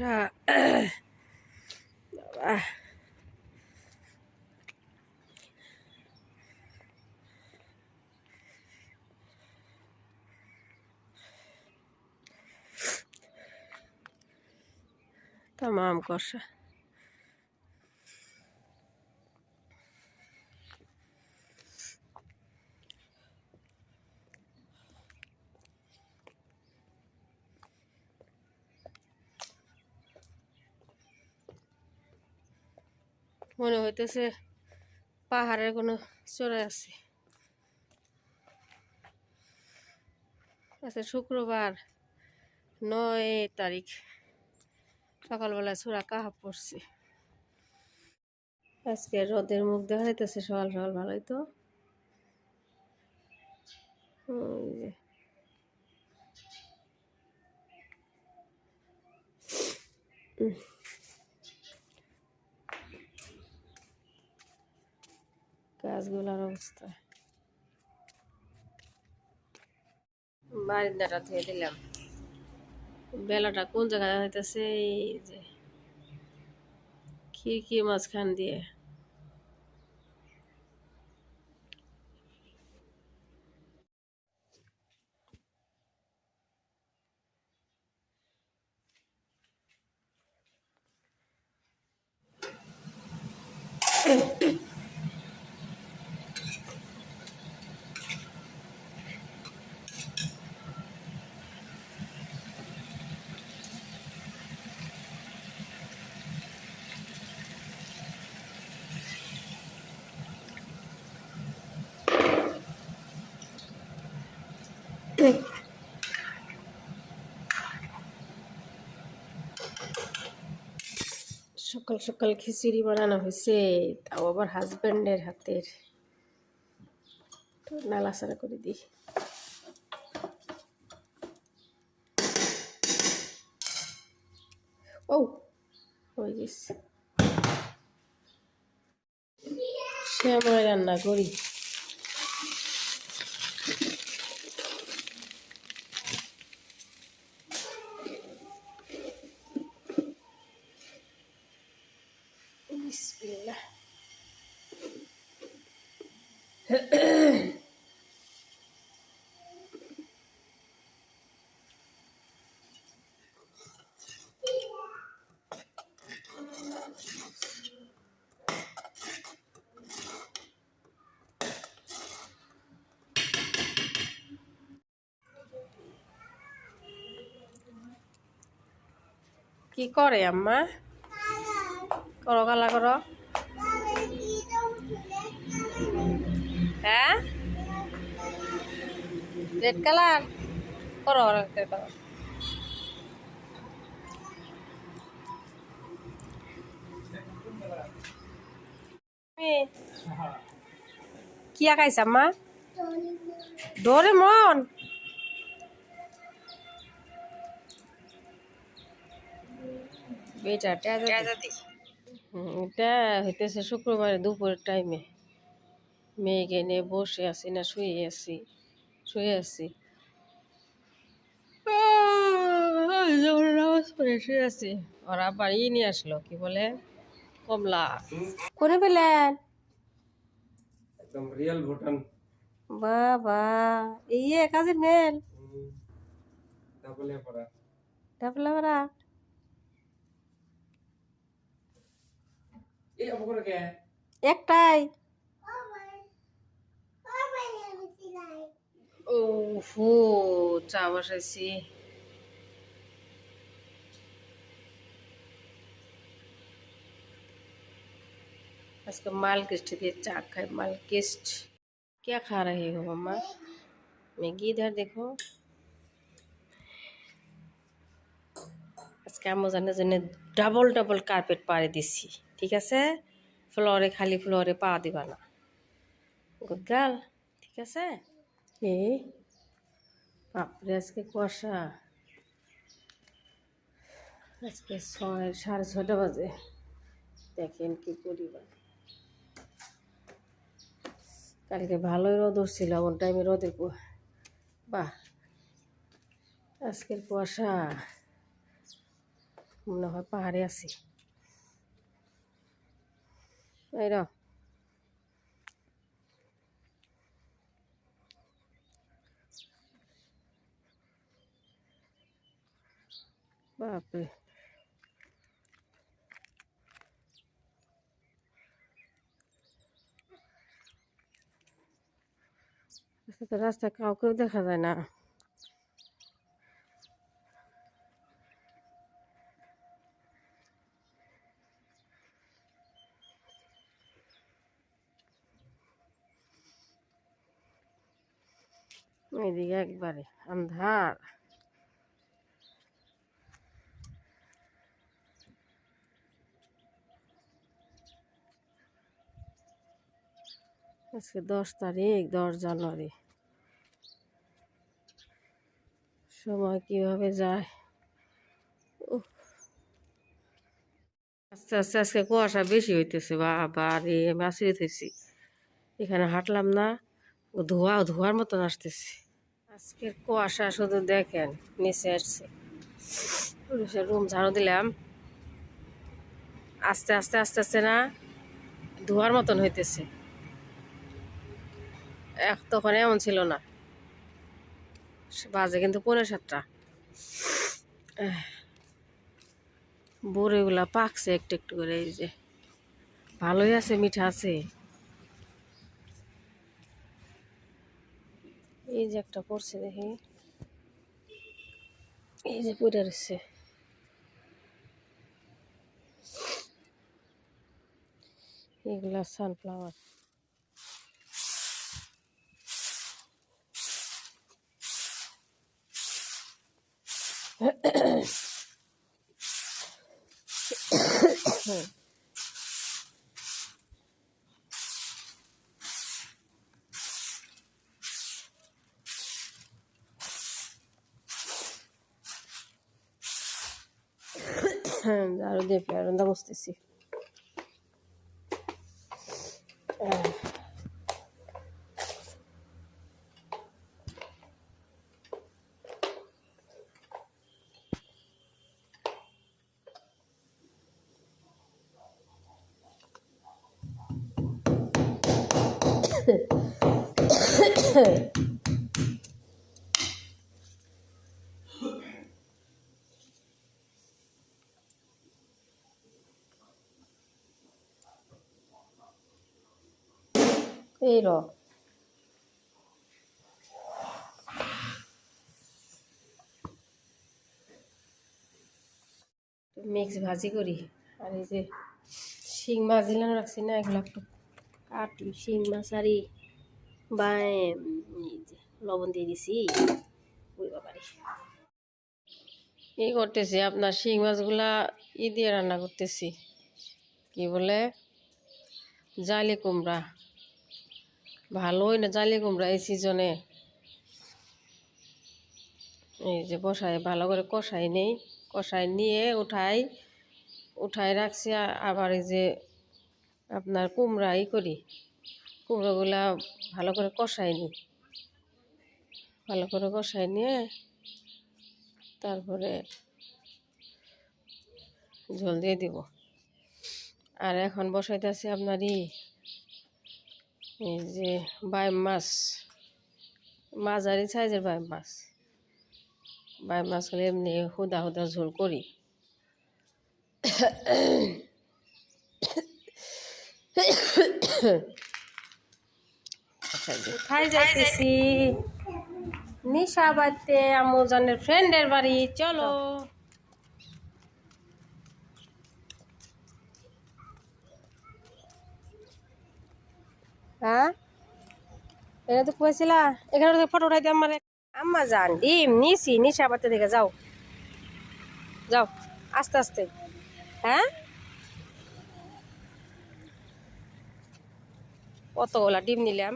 কুয়াশা বাবা তামাম কুয়াশা। মনে হইতেছে পাহাড়ের কোনো চড়াই আছে। আচ্ছা, শুক্রবার 9 তারিখ সকালবেলা ছোড়া কাহাপ পড়ছে। আজকে রোদের মুখ দেখা যাইতেছে সকাল সকাল, ভালোই তো। ওই যে গাছগুলার অবস্থা। বারিন্দাটা ধুয়ে দিলাম। বেলাটা কোন জায়গায় হইতেছে, এই যে খিড়কি মাঝখান দিয়ে। সকাল সকাল খিচুড়ি বানানো হয়েছে, তাও আবার হাজব্যান্ডের হাতের। তো নাড়াচাড়া করে দিই। ও হয়ে গেছে। শ্যামাই রান্না করি। বিসমিল্লাহ। কি করে আম্মা? করো, কালা করো। হ্যাঁ, রেড কালার করো, করো। কি আঁকাইছে আম্মা? ডোরেমন। এটা হইতেছে শুক্রবারে দুপুরের টাইমে। মেয়েকে নিয়ে বসে আছি, না শুয়ে আছি, শুয়ে আছি। শুয়ে আছি। ওরা বাড়ি নিয়ে আসলো, কি বলে, কমলা। করে পেলেন একদম রিয়েল ভুটান। বাবা, এই কাজের মেল ডাবলে পড়া। ডাবলা বাড়া। এই অপকরে কে? একটাই। ও হো, চা বসাইছি। আজকে मालकिस्ट দিয়ে চা खाए। मालकिस्ट क्या खा रहे हो मम्मा? मैगी इधर देखो। আজকে আমাজনের জন্য ডাবল ডাবল কার্পেট পাড়ে দিছি, ঠিক আছে? ফ্লোরে, খালি ফ্লোরে পা দিবা না, গুড গার্ল, ঠিক আছে? এই বাপরে, আজকে কুয়াশা। আজকে 6:30 বাজে। দেখেন কি পরিমাণ। কালকে ভালোই রোদ উঠছিল, এমন টাইমে রোদের বাহ, আজকের কুয়াশা। মনে হয় পাহাড়ে আছি। এই র বাপরে, রাস্তায় কাউকেও দেখা যায় না। এইদিকে একবারে আন্ধার। আজকে 10 তারিখ, 10 জানুয়ারি। সময় কিভাবে যায়। উফ, আস্তে আস্তে আজকে কুয়াশা বেশি হইতেছে। বাবা রে, আমি আশ্রিত হয়েছি। এখানে হাঁটলাম না, ধোয়া ধোয়ার মতন আসতেছে। আজকের কুয়াশা শুধু দেখেন, নিচে আসছে। পুলিশের রুম ঝাড়ু দিলাম, আস্তে আস্তে আস্তে আস্তে না ধোয়ার মতন হইতেছে। তখন এমন ছিল না, বাজে কিন্তু 6:45। বড়িগুলা পাকছে একটু একটু করে। এই যে ভালোই আছে, মিঠা আছে। এই যে একটা পড়ছে দেখি, এই যে পড়ে রয়েছে। এগুলা সানফ্লাওয়ার। ঝাড়ু দিয়ে প্যারন্দা বসতেছি। এই র মিক্স ভাজি করি। আর এই যে শিং মাছ দিলাম রাখছি না, এগুলো একটু কাটি। শিং মাছ আর বা লবণ দিয়ে দিছি। ওই বাবারে, এই করতেছি আপনার শিং মাছগুলা দিয়ে রান্না করতেছি। কি বলে, জালি কুমড়া। ভালোই না জালি কুমড়া এই সিজনে। এই যে বসাই ভালো করে কষাই নেই, কষাই নিয়ে উঠাই রাখছি। আবার এই যে আপনার কুমড়া করি, কুমড়োগুলা ভালো করে কষাই নিই। ভালো করে কষাই নিয়ে তারপরে ঝোল দিয়ে দিব। আর এখন বসাইতেছি আপনার এই যে বাইম মাছ, মাঝারি সাইজের বাইম মাছ। বাইম মাছগুলো এমনি হুদা হুদা ঝোল করি। কোথায় যাইতেছি? নিশা বাড়তে আমুজানের ফ্রেন্ডের বাড়ি। চলো। হ্যাঁ, এটা তো কইছিলা এখানে ফটো উঠাইতে। আমার আম্মা জান ডিম নিছি, নিশা বাড়তে দেখে যাও যাও আস্তে আস্তে। হ্যাঁ, কতগুলা ডিম নিলাম।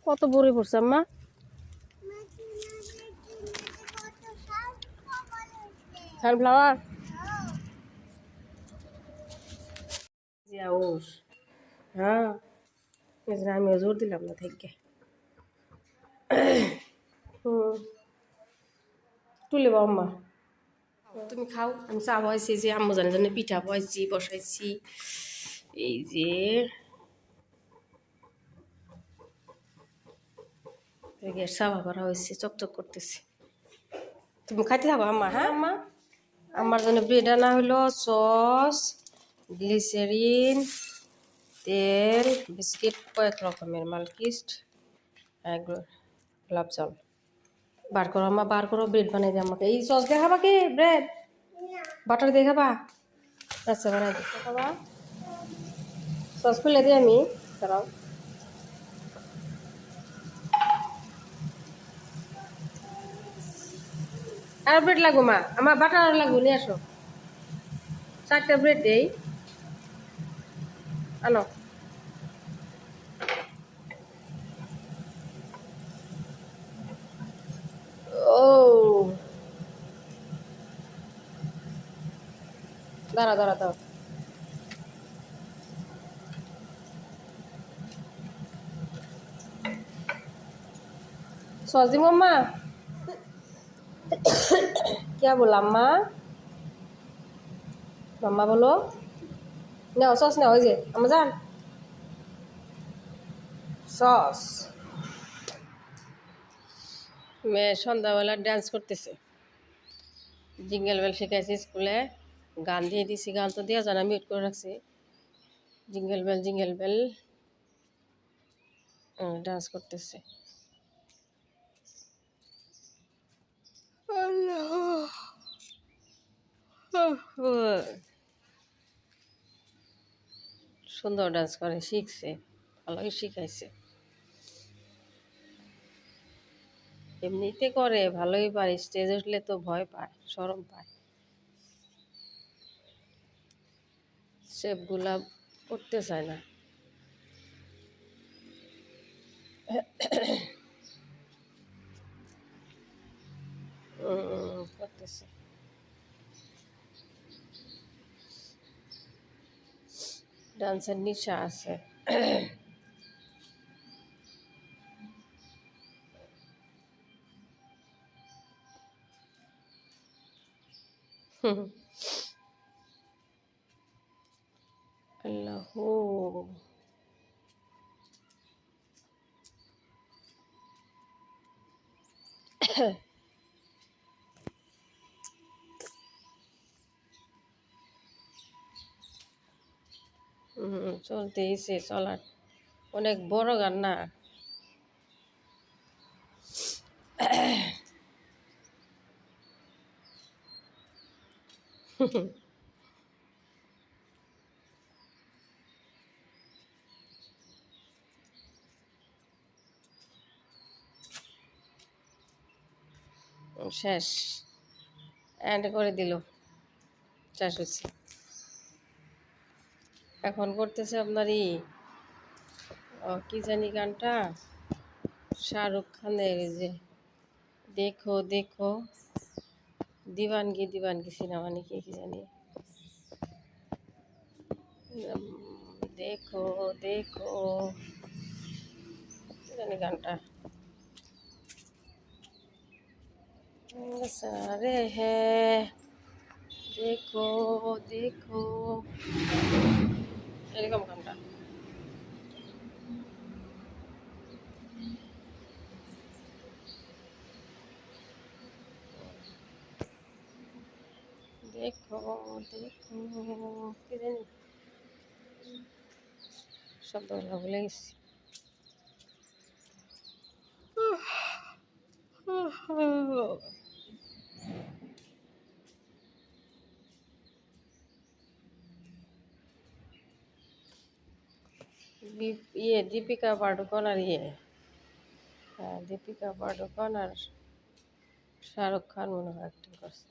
কত বড়ি পড়ছে আম্মা? সানফ্লাওয়ার। হ্যাঁ, আমিও জোর দিলাম না থেকে। হুম তুলে বাবা আম্মা তুমি খাও আমি চা বসাইছি যে আম্মু জানে জানে পিঠা বসাইছি এই যে গ্যাস সাফা করা হয়েছে চকচক করতেছে তুমি খাইতে থাকো আম্মা হ্যাঁ আম্মা আমার জন্য ব্রেড আনা হলো সস গ্লিসারিন তেল বিস্কিট কয়েক রকমের মালকিস্ট গোলাপ জল বার করো আম্মা বার করো ব্রেড বানাই দিয়ে আমাকে এই সস দিয়ে খাবা কি ব্রেড বাটার দিয়ে খাবা আচ্ছা বানাই দিই খাবা সস খুলে দিই আমি দাঁড়াও আর ব্রেড লাগবো মা আমার বাটার লাগবো নিয়ে আসো 4টা ব্রেড দেই আনো ও দাঁড়া দাঁড়া দাও সস দিব মা क्या बोला अम्मा मम्मा बोलो নাও সস নাও ওই যে আম্মা যান সস মেয়ে সন্ধ্যাবেলা ডান্স করতেছে জিঙ্গেল বেল শিখাইছি স্কুলে গান দিয়ে দিছি গান তো দেওয়া যায় না মিউট করে রাখছি জিঙ্গেল বেল ডান্স করতেছে সুন্দর ডান্স করে শিখছে ভালোই শিখাইছে এমনিতে করে ভালোই পারে স্টেজ উঠলে তো ভয় পায় শরম পায় শেপগুলা করতে চায় না করতেছে ডান্সের নিশা আছে আল্লাহ চলতেইছে চলার অনেক বড় গান না শেষ এন্ড করে দিল শেষ হচ্ছে এখন করতেছে আপনার কি জানি গানটা শাহরুখ খানের যে দেখো দেখো দিবানগি সিনেমা নাকি কি জানি দেখো দেখো কি জানি গানটা সারে হ্যাঁ দেখো দেখো এরকম গানটা দেখো দেখো কি জানি শব্দগুলো ভুলে গেছি দীপিকা পাডুকোন আর হ্যাঁ দীপিকা পাডুকোন আর শাহরুখ খান মনে হয় অ্যাক্টিং করছে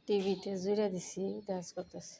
টিভিতে জুড়ে দিছি ডান্স করতেছে